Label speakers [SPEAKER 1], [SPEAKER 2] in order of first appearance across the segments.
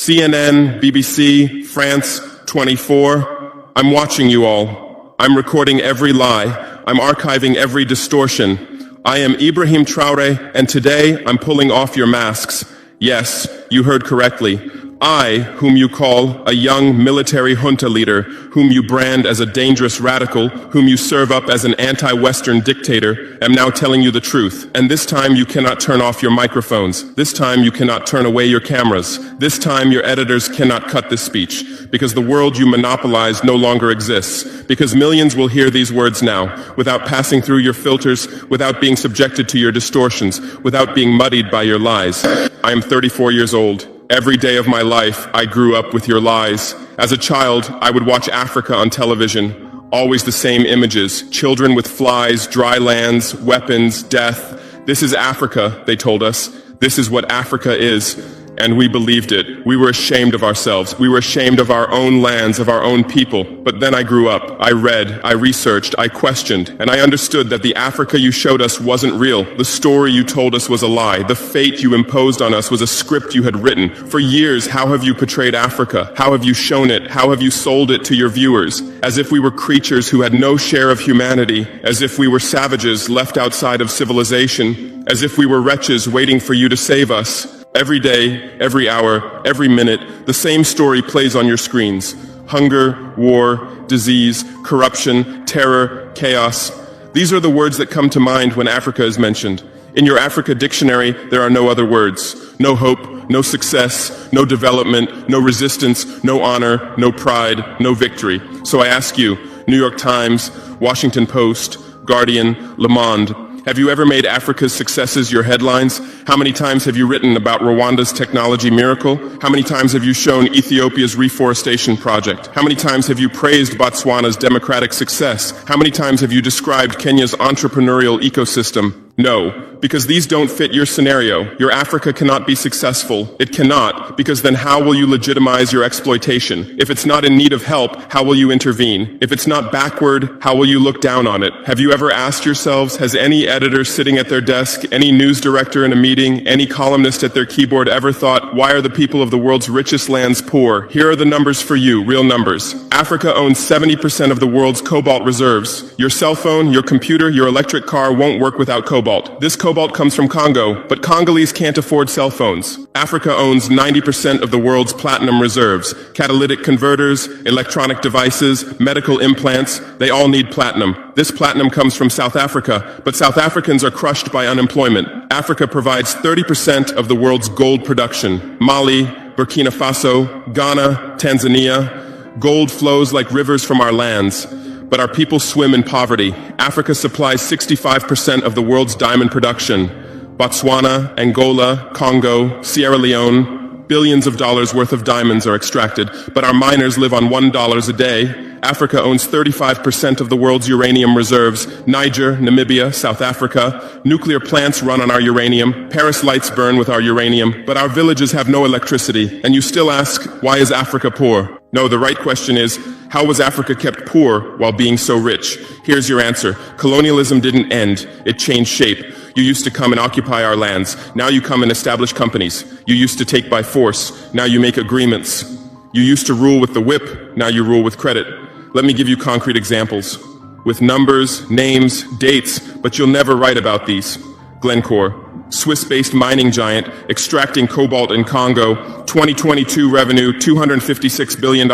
[SPEAKER 1] CNN, BBC, France 24. I'm watching you all. I'm recording every lie. I'm archiving every distortion. I am Ibrahim Traoré, and today I'm pulling off your masks. Yes, you heard correctly. I, whom you call a young military junta leader, whom you brand as a dangerous radical, whom you serve up as an anti-Western dictator, am now telling you the truth. And this time you cannot turn off your microphones. This time you cannot turn away your cameras. This time your editors cannot cut this speech, because the world you monopolize no longer exists. Because millions will hear these words now, without passing through your filters, without being subjected to your distortions, without being muddied by your lies. I am 34 years old. Every day of my life, I grew up with your lies. As a child, I would watch Africa on television. Always the same images. Children with flies, dry lands, weapons, death. This is Africa, they told us. This is what Africa is. And we believed it. We were ashamed of ourselves. We were ashamed of our own lands, of our own people. But then I grew up. I read, I researched, I questioned, and I understood that the Africa you showed us wasn't real. The story you told us was a lie. The fate you imposed on us was a script you had written. For years, how have you portrayed Africa? How have you shown it? How have you sold it to your viewers? As if we were creatures who had no share of humanity, as if we were savages left outside of civilization, as if we were wretches waiting for you to save us. Every day, every hour, every minute, the same story plays on your screens. Hunger, war, disease, corruption, terror, chaos. These are the words that come to mind when Africa is mentioned. In your Africa dictionary, there are no other words. No hope, no success, no development, no resistance, no honor, no pride, no victory. So I ask you, New York Times, Washington Post, Guardian, Le Monde, have you ever made Africa's successes your headlines? How many times have you written about Rwanda's technology miracle? How many times have you shown Ethiopia's reforestation project? How many times have you praised Botswana's democratic success? How many times have you described Kenya's entrepreneurial ecosystem? No, because these don't fit your scenario. Your Africa cannot be successful. It cannot, because then how will you legitimize your exploitation? If it's not in need of help, how will you intervene? If it's not backward, how will you look down on it? Have you ever asked yourselves, has any editor sitting at their desk, any news director in a meeting, any columnist at their keyboard ever thought, why are the people of the world's richest lands poor? Here are the numbers for you, real numbers. Africa owns 70% of the world's cobalt reserves. Your cell phone, your computer, your electric car won't work without cobalt. This cobalt comes from Congo, but Congolese can't afford cell phones. Africa owns 90% of the world's platinum reserves. Catalytic converters, electronic devices, medical implants, they all need platinum. This platinum comes from South Africa, but South Africans are crushed by unemployment. Africa provides 30% of the world's gold production. Mali, Burkina Faso, Ghana, Tanzania. Gold flows like rivers from our lands. But our people swim in poverty. Africa supplies 65% of the world's diamond production. Botswana, Angola, Congo, Sierra Leone, billions of dollars worth of diamonds are extracted, but our miners live on $1 a day. Africa owns 35% of the world's uranium reserves. Niger, Namibia, South Africa. Nuclear plants run on our uranium. Paris lights burn with our uranium, but our villages have no electricity. And you still ask, why is Africa poor? No, the right question is, how was Africa kept poor while being so rich? Here's your answer. Colonialism didn't end. It changed shape. You used to come and occupy our lands. Now you come and establish companies. You used to take by force. Now you make agreements. You used to rule with the whip. Now you rule with credit. Let me give you concrete examples. With numbers, names, dates, but you'll never write about these. Glencore, Swiss-based mining giant, extracting cobalt in Congo. 2022 revenue, $256 billion.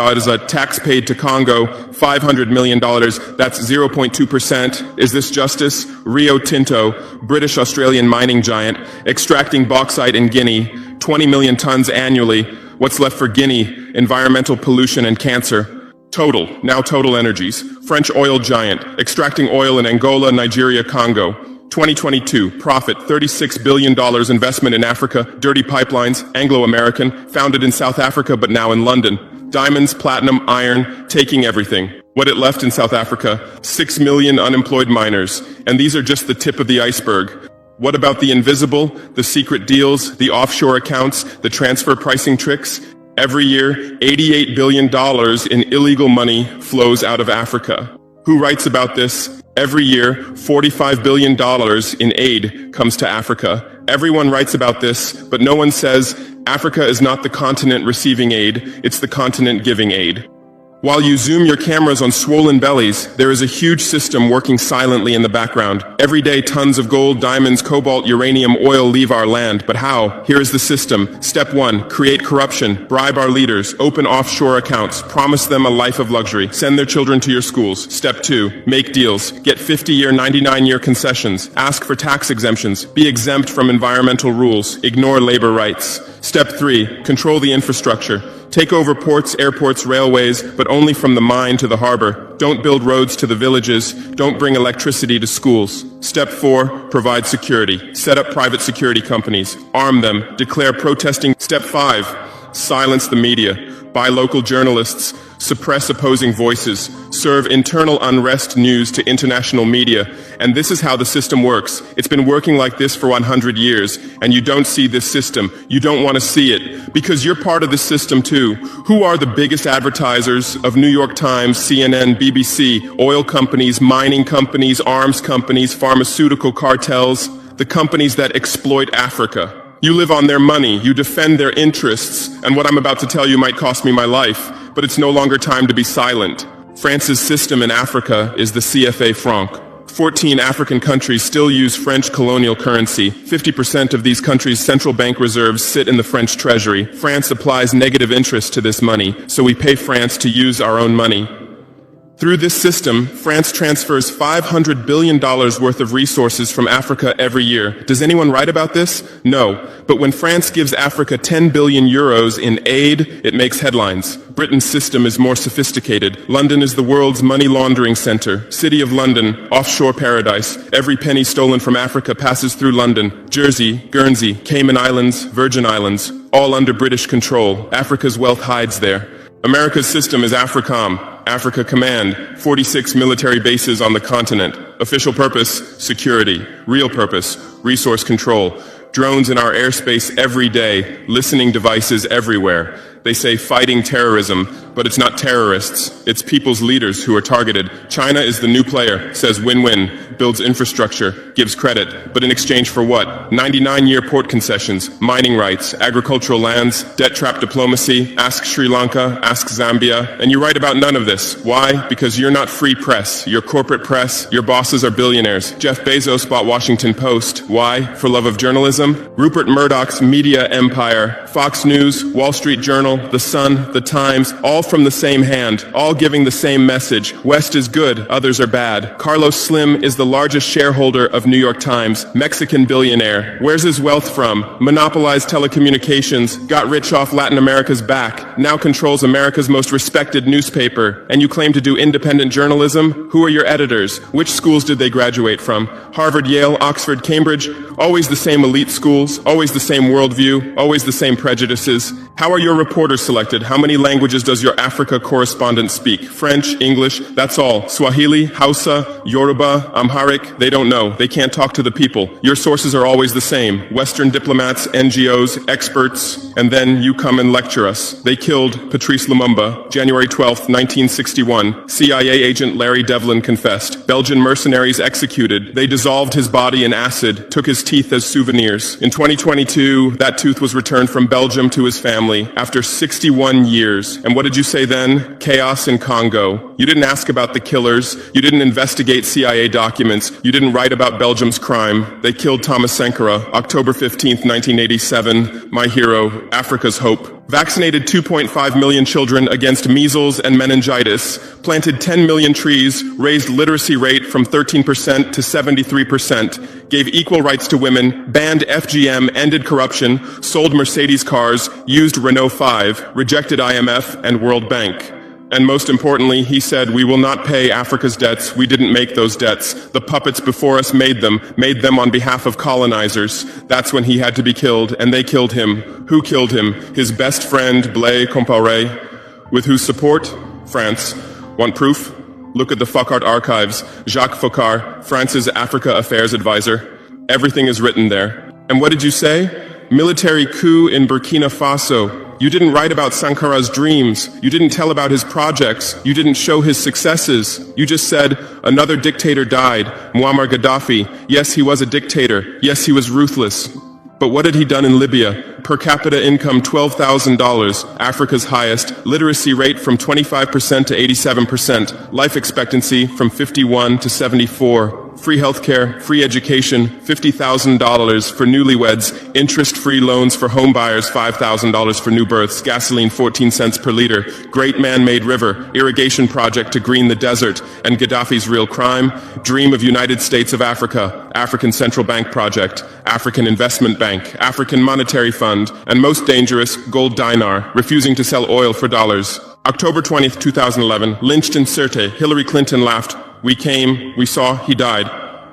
[SPEAKER 1] Tax paid to Congo, $500 million. That's 0.2%. Is this justice? Rio Tinto, British-Australian mining giant, extracting bauxite in Guinea, 20 million tons annually. What's left for Guinea? Environmental pollution and cancer. Total, now Total Energies, French oil giant, extracting oil in Angola, Nigeria, Congo. 2022, profit, $36 billion investment in Africa, dirty pipelines, Anglo-American, founded in South Africa but now in London. Diamonds, platinum, iron, taking everything. What it left in South Africa, 6 million unemployed miners. And these are just the tip of the iceberg. What about the invisible, the secret deals, the offshore accounts, the transfer pricing tricks? Every year, $88 billion in illegal money flows out of Africa. Who writes about this? Every year, $45 billion in aid comes to Africa. Everyone writes about this, but no one says Africa is not the continent receiving aid, it's the continent giving aid. While you zoom your cameras on swollen bellies, there is a huge system working silently in the background. Every day, tons of gold, diamonds, cobalt, uranium, oil leave our land. But how? Here is the system. Step 1, create corruption, bribe our leaders, open offshore accounts, promise them a life of luxury, send their children to your schools. Step 2, make deals, get 50-year, 99-year concessions, ask for tax exemptions, be exempt from environmental rules, ignore labor rights. Step 3, control the infrastructure. Take over ports, airports, railways, but only from the mine to the harbor. Don't build roads to the villages. Don't bring electricity to schools. Step 4, provide security. Set up private security companies. Arm them. Declare protesting. Step 5, silence the media. Buy local journalists. Suppress opposing voices. Serve internal unrest news to international media. And this is how the system works. It's been working like this for 100 years, and you don't see this system. You don't want to see it, because you're part of the system too. Who are the biggest advertisers of New York Times, CNN, BBC, oil companies, mining companies, arms companies, pharmaceutical cartels, the companies that exploit Africa? You live on their money, you defend their interests, and what I'm about to tell you might cost me my life, but it's no longer time to be silent. France's system in Africa is the CFA franc. 14 African countries still use French colonial currency. 50% of these countries' central bank reserves sit in the French treasury. France applies negative interest to this money, so we pay France to use our own money. Through this system, France transfers $500 billion worth of resources from Africa every year. Does anyone write about this? No. But when France gives Africa 10 billion euros in aid, it makes headlines. Britain's system is more sophisticated. London is the world's money laundering center. City of London, offshore paradise. Every penny stolen from Africa passes through London. Jersey, Guernsey, Cayman Islands, Virgin Islands, all under British control. Africa's wealth hides there. America's system is AFRICOM, Africa Command, 46 military bases on the continent. Official purpose, security. Real purpose, resource control. Drones in our airspace every day, listening devices everywhere. They say fighting terrorism, but it's not terrorists. It's people's leaders who are targeted. China is the new player, says win-win, builds infrastructure, gives credit, but in exchange for what? 99-year port concessions, mining rights, agricultural lands, debt trap diplomacy, ask Sri Lanka, ask Zambia, and you write about none of this. Why? Because you're not free press. You're corporate press. Your bosses are billionaires. Jeff Bezos bought Washington Post. Why? For love of journalism? Rupert Murdoch's media empire, Fox News, Wall Street Journal, The Sun, The Times, all from the same hand, all giving the same message. West is good, others are bad. Carlos Slim is the largest shareholder of New York Times, Mexican billionaire. Where's his wealth from? Monopolized telecommunications, got rich off Latin America's back, now controls America's most respected newspaper. And you claim to do independent journalism? Who are your editors? Which schools did they graduate from? Harvard, Yale, Oxford, Cambridge? Always the same elite schools, always the same worldview, always the same prejudices. How are your reporters selected? How many languages does your Africa correspondent speak? French, English, that's all. Swahili, Hausa, Yoruba, Amharic, they don't know. They can't talk to the people. Your sources are always the same. Western diplomats, NGOs, experts, and then you come and lecture us. They killed Patrice Lumumba, January 12th, 1961. CIA agent Larry Devlin confessed. Belgian mercenaries executed. They dissolved his body in acid, took his teeth as souvenirs. In 2022, that tooth was returned from Belgium to his family after 61 years. And what did you say then? Chaos in Congo. You didn't ask about the killers. You didn't investigate CIA documents. You didn't write about Belgium's crime. They killed Thomas Sankara, October 15th, 1987. My hero, Africa's hope. Vaccinated 2.5 million children against measles and meningitis, planted 10 million trees, raised literacy rate from 13% to 73%, gave equal rights to women, banned FGM, ended corruption, sold Mercedes cars, used Renault 5, rejected IMF and World Bank. And most importantly, he said, we will not pay Africa's debts. We didn't make those debts. The puppets before us made them on behalf of colonizers. That's when he had to be killed, and they killed him. Who killed him? His best friend, Blaise Compaoré, with whose support? France. Want proof? Look at the Focart archives. Jacques Faucard, France's Africa Affairs advisor. Everything is written there. And what did you say? Military coup in Burkina Faso. You didn't write about Sankara's dreams. You didn't tell about his projects. You didn't show his successes. You just said, another dictator died, Muammar Gaddafi. Yes, he was a dictator. Yes, he was ruthless. But what had he done in Libya? Per capita income $12,000, Africa's highest, literacy rate from 25% to 87%, life expectancy from 51 to 74, free healthcare, free education, $50,000 for newlyweds, interest-free loans for home buyers, $5,000 for new births, gasoline 14 cents per liter, great man-made river, irrigation project to green the desert, and Gaddafi's real crime, dream of United States of Africa, African Central Bank project, African Investment Bank, African Monetary Fund, and most dangerous, gold dinar, refusing to sell oil for dollars. October 20th, 2011, lynched in Sirte, Hillary Clinton laughed. We came, we saw, he died.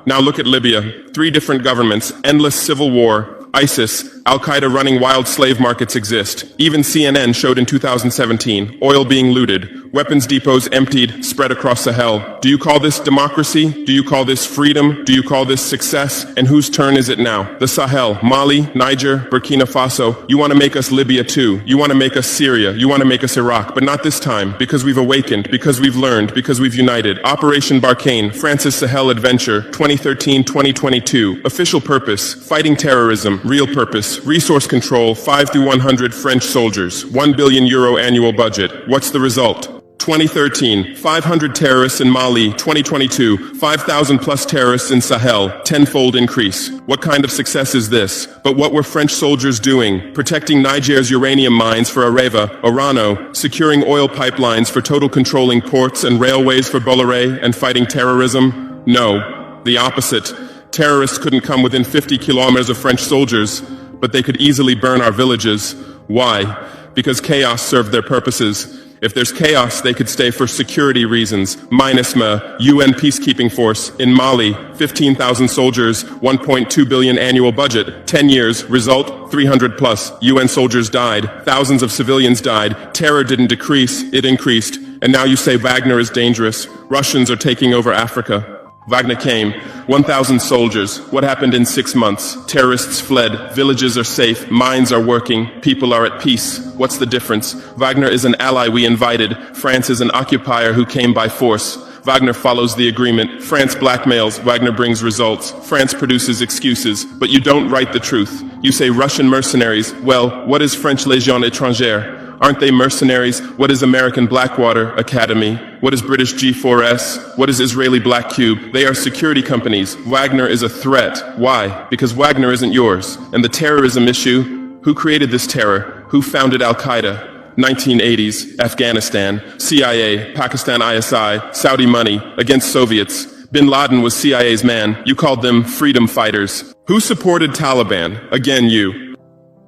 [SPEAKER 1] Now look at Libya. 3 different governments, endless civil war, ISIS, Al-Qaeda running wild slave markets exist. Even CNN showed in 2017, oil being looted, weapons depots emptied, spread across Sahel. Do you call this democracy? Do you call this freedom? Do you call this success? And whose turn is it now? The Sahel, Mali, Niger, Burkina Faso. You want to make us Libya too. You want to make us Syria. You want to make us Iraq. But not this time, because we've awakened, because we've learned, because we've united. Operation Barkhane, France's Sahel Adventure, 2013-2022. Official purpose, fighting terrorism. Real purpose, resource control, 5 to 100 French soldiers, €1 billion annual budget. What's the result? 2013, 500 terrorists in Mali. 2022, 5,000 plus terrorists in Sahel, tenfold increase. What kind of success is this? But what were French soldiers doing? Protecting Niger's uranium mines for Areva, Orano, securing oil pipelines for total controlling ports and railways for Bolloré, and fighting terrorism? No, the opposite. Terrorists couldn't come within 50 kilometers of French soldiers, but they could easily burn our villages. Why? Because chaos served their purposes. If there's chaos, they could stay for security reasons. MINUSMA, UN peacekeeping force, in Mali, 15,000 soldiers, 1.2 billion annual budget, 10 years, result, 300 plus. UN soldiers died, thousands of civilians died, terror didn't decrease, it increased. And now you say Wagner is dangerous. Russians are taking over Africa. Wagner came, 1,000 soldiers. What happened in 6 months? Terrorists fled, villages are safe, mines are working, people are at peace. What's the difference? Wagner is an ally we invited. France is an occupier who came by force. Wagner follows the agreement. France blackmails, Wagner brings results. France produces excuses, but you don't write the truth. You say Russian mercenaries. Well, what is French Légion étrangère? Aren't they mercenaries? What is American Blackwater Academy? What is British G4S? What is Israeli Black Cube? They are security companies. Wagner is a threat. Why? Because Wagner isn't yours. And the terrorism issue, who created this terror? Who founded Al-Qaeda? 1980s, Afghanistan, CIA, Pakistan ISI, Saudi money, against Soviets. Bin Laden was CIA's man. You called them freedom fighters. Who supported Taliban? Again, you.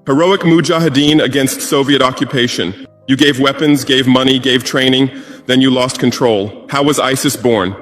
[SPEAKER 1] Heroic mujahideen against Soviet occupation. You gave weapons, gave money, gave training, then you lost control. How was ISIS born?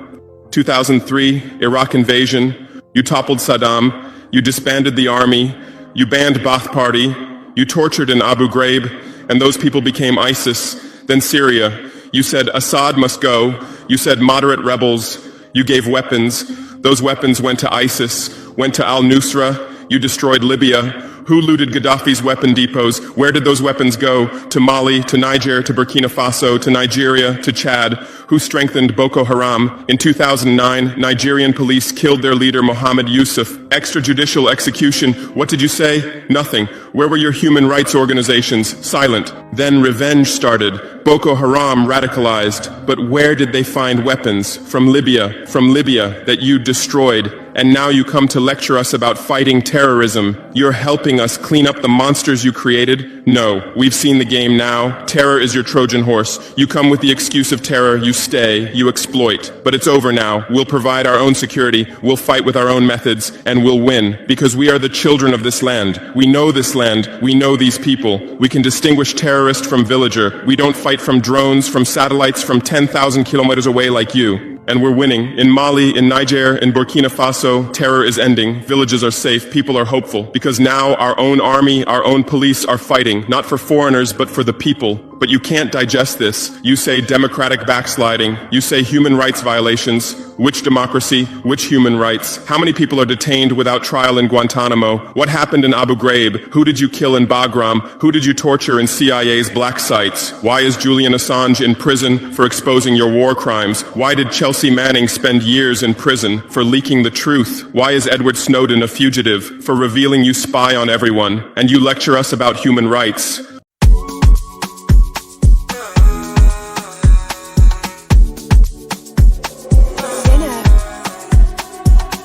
[SPEAKER 1] 2003, Iraq invasion. You toppled Saddam. You disbanded the army. You banned Ba'ath Party. You tortured in Abu Ghraib, and those people became ISIS. Then Syria. You said Assad must go. You said moderate rebels. You gave weapons. Those weapons went to ISIS, went to al-Nusra. You destroyed Libya. Who looted Gaddafi's weapon depots? Where did those weapons go? To Mali, to Niger, to Burkina Faso, to Nigeria, to Chad? Who strengthened Boko Haram? In 2009, Nigerian police killed their leader Mohammed Yusuf. Extrajudicial execution. What did you say? Nothing. Where were your human rights organizations? Silent. Then revenge started. Boko Haram radicalized. But where did they find weapons? From Libya that you destroyed. And now you come to lecture us about fighting terrorism. You're helping us clean up the monsters you created? No, we've seen the game now. Terror is your Trojan horse. You come with the excuse of terror, you stay, you exploit. But it's over now. We'll provide our own security, we'll fight with our own methods, and we'll win. Because we are the children of this land. We know this land, we know these people. We can distinguish terrorist from villager. We don't fight from drones, from satellites, from 10,000 kilometers away like you. And we're winning. In Mali, in Niger, in Burkina Faso, terror is ending. Villages are safe. People are hopeful. Because now our own army, our own police are fighting, not for foreigners, but for the people. but you can't digest this. You say democratic backsliding. You say human rights violations. Which democracy? Which human rights? How many people are detained without trial in Guantanamo? What happened in Abu Ghraib? Who did you kill in Bagram? Who did you torture in CIA's black sites? Why is Julian Assange in prison for exposing your war crimes? Why did Chelsea Manning spend years in prison for leaking the truth? Why is Edward Snowden a fugitive for revealing you spy on everyone? And you lecture us about human rights.